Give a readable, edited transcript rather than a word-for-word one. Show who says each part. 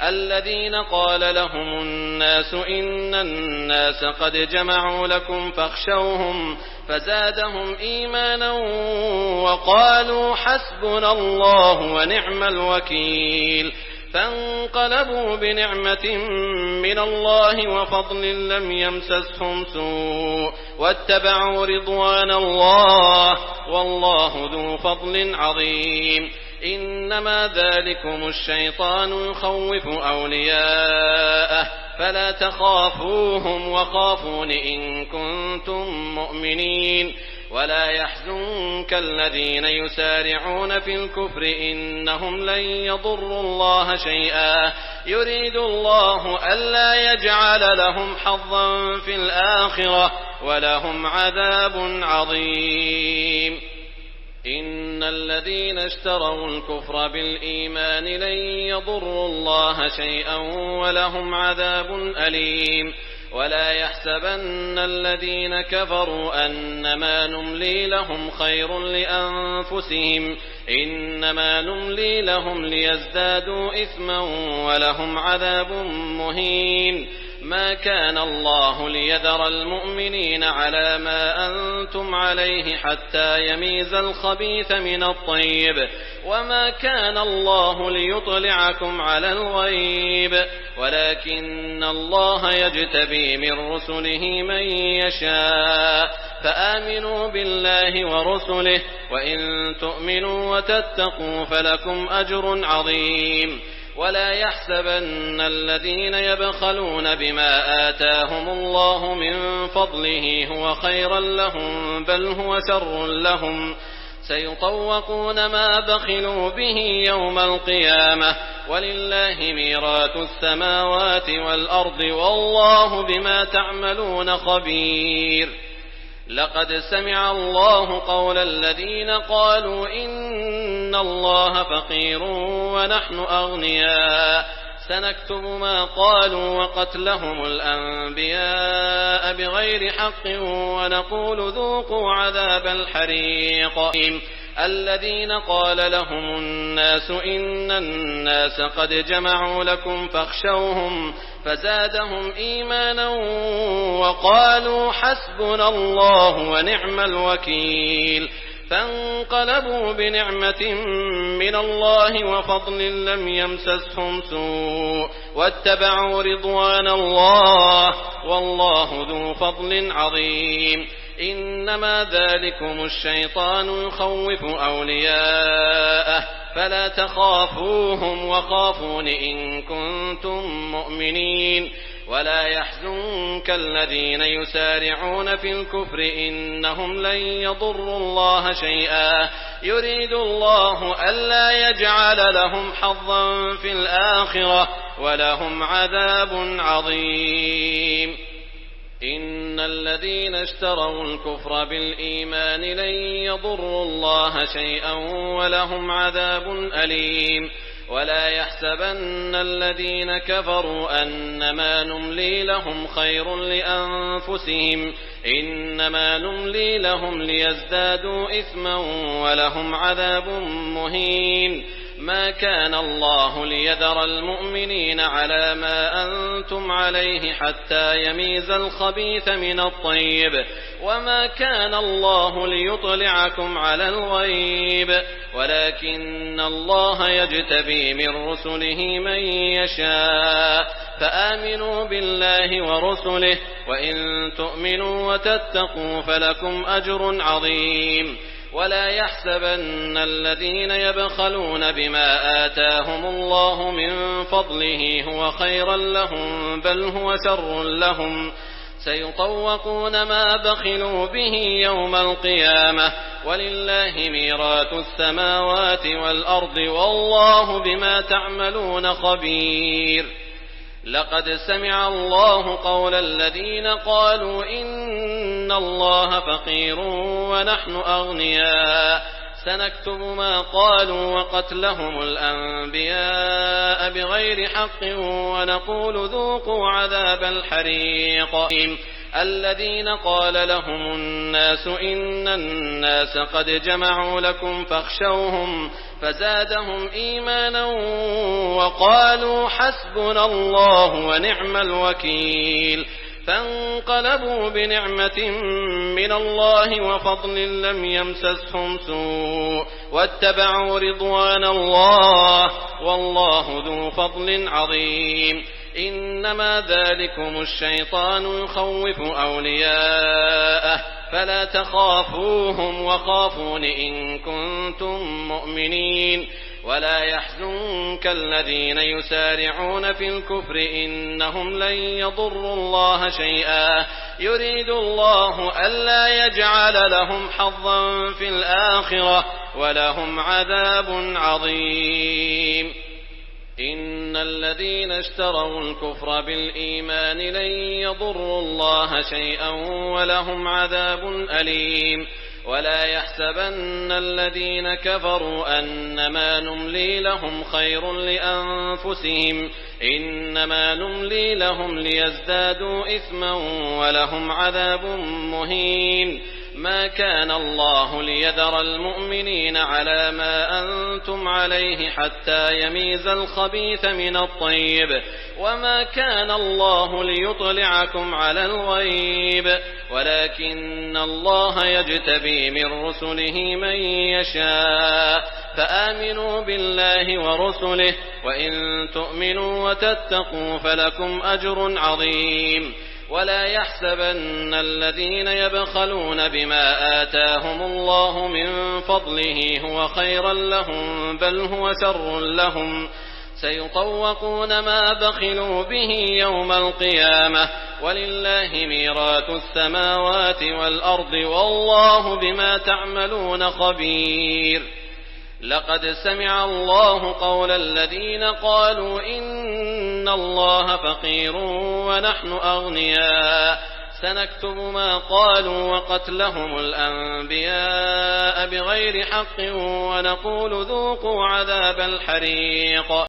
Speaker 1: الذين قال لهم الناس إن الناس قد جمعوا لكم فاخشوهم فزادهم إيمانا وقالوا حسبنا الله ونعم الوكيل فانقلبوا بنعمة من الله وفضل لم يمسسهم سوء واتبعوا رضوان الله والله ذو فضل عظيم إنما ذلكم الشيطان يخوف أولياءه فلا تخافوهم وخافون إن كنتم مؤمنين ولا يحزنك الذين يسارعون في الكفر إنهم لن يضروا الله شيئا يريد الله ألا يجعل لهم حظا في الآخرة ولهم عذاب عظيم إن الذين اشتروا الكفر بالإيمان لن يضروا الله شيئا ولهم عذاب أليم ولا يحسبن الذين كفروا أنما نملي لهم خير لأنفسهم إنما نملي لهم ليزدادوا إثما ولهم عذاب مهين ما كان الله ليذر المؤمنين على ما أنتم عليه حتى يميز الخبيث من الطيب وما كان الله ليطلعكم على الغيب ولكن الله يجتبي من رسله من يشاء فآمنوا بالله ورسله وإن تؤمنوا وتتقوا فلكم أجر عظيم ولا يحسبن الذين يبخلون بما آتاهم الله من فضله هو خيرا لهم بل هو شر لهم سيطوقون ما بخلوا به يوم القيامة ولله ميراث السماوات والأرض والله بما تعملون خبير لقد سمع الله قول الذين قالوا إن الله فقير ونحن أغنياء سنكتب ما قالوا وقتلهم الأنبياء بغير حق ونقول ذوقوا عذاب الحريق الذين قال لهم الناس إن الناس قد جمعوا لكم فاخشوهم فزادهم إيمانا وقالوا حسبنا الله ونعم الوكيل فانقلبوا بنعمة من الله وفضل لم يمسسهم سوء واتبعوا رضوان الله والله ذو فضل عظيم إنما ذلكم الشيطان يخوف أولياءه فلا تخافوهم وخافون إن كنتم مؤمنين ولا يحزنك الذين يسارعون في الكفر إنهم لن يضروا الله شيئا يريد الله ألا يجعل لهم حظا في الآخرة ولهم عذاب عظيم إن الذين اشتروا الكفر بالإيمان لن يضروا الله شيئا ولهم عذاب أليم ولا يحسبن الذين كفروا أنما نملي لهم خير لأنفسهم إنما نملي لهم ليزدادوا إثما ولهم عذاب مهين ما كان الله ليذر المؤمنين على ما أنتم عليه حتى يميز الخبيث من الطيب وما كان الله ليطلعكم على الغيب ولكن الله يجتبي من رسله من يشاء فآمنوا بالله ورسله وإن تؤمنوا وتتقوا فلكم أجر عظيم ولا يحسبن الذين يبخلون بما آتاهم الله من فضله هو خيرا لهم بل هو شر لهم سيطوقون ما بخلوا به يوم القيامة ولله ميراث السماوات والأرض والله بما تعملون خبير لقد سمع الله قول الذين قالوا إن الله فقير ونحن أغنياء سنكتب ما قالوا وقتلهم الأنبياء بغير حق ونقول ذوقوا عذاب الحريق الذين قال لهم الناس إن الناس قد جمعوا لكم فاخشوهم فزادهم إيمانا وقالوا حسبنا الله ونعم الوكيل فانقلبوا بنعمة من الله وفضل لم يمسسهم سوء واتبعوا رضوان الله والله ذو فضل عظيم إنما ذلكم الشيطان يخوف أولياءه فلا تخافوهم وخافون إن كنتم مؤمنين ولا يحزنك الذين يسارعون في الكفر إنهم لن يضروا الله شيئا يريد الله ألا يجعل لهم حظا في الآخرة ولهم عذاب عظيم إن الذين اشتروا الكفر بالإيمان لن يضروا الله شيئا ولهم عذاب أليم ولا يحسبن الذين كفروا أنما نملي لهم خير لأنفسهم إنما نملي لهم ليزدادوا إثما ولهم عذاب مهين ما كان الله ليذر المؤمنين على ما أنتم عليه حتى يميز الخبيث من الطيب وما كان الله ليطلعكم على الغيب ولكن الله يجتبي من رسله من يشاء فآمنوا بالله ورسله وإن تؤمنوا وتتقوا فلكم أجر عظيم ولا يحسبن الذين يبخلون بما آتاهم الله من فضله هو خيرا لهم بل هو شر لهم سيطوقون ما بخلوا به يوم القيامة ولله ميراث السماوات والأرض والله بما تعملون خبير لقد سمع الله قول الذين قالوا إن الله فقير ونحن أغنياء سنكتب ما قالوا وقتلهم الأنبياء بغير حق ونقول ذوقوا عذاب الحريق